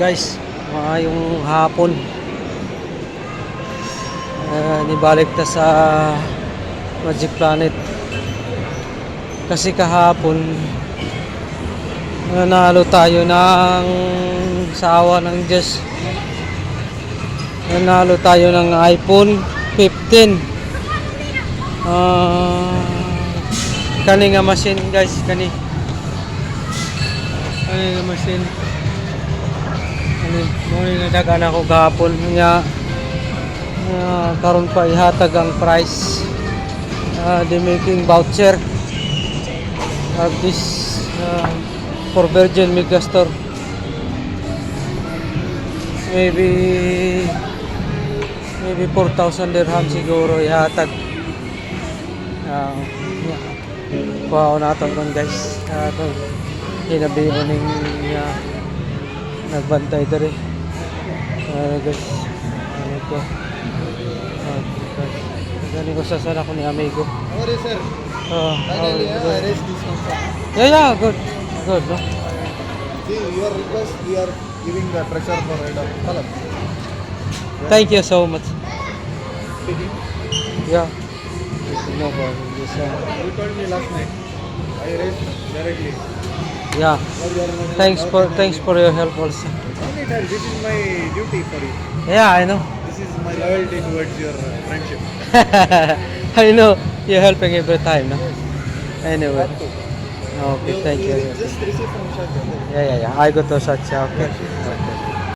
Guys, yung hapon. Nibalik ta sa Magic Planet. Kasi kahapon nanalo tayo ng sawa ng Diyos. Nanalo tayo ng iPhone 15. Kani nga machine guys, kani nga machine. Mo ni nadagan ako gahapon nga karon pa ihatag ang price. The making voucher of this for Virgin Megastore. Maybe 4,000 dirham siguro ihatag. Wow, nato ron guys. Hinabihan ning nagbantay dere. Guys, ano ko? Galing ko sa sana ko ni amigo. Sorry sir. Finally, I raised this one. Yeah, good. Good, no? See, your request, we are giving the treasure for Edam. Hello. Thank you so much. Speaking. Yeah. No problem. Yes, You told me last night. I raised directly. yeah. Thanks for your help also. Only sir, this is my duty for you. Yeah, I know. This is my loyalty towards your friendship. I know you're helping every time, no? Anyway. Okay, thank you. Just receive from Shah. Yeah. I go to Satya. Okay.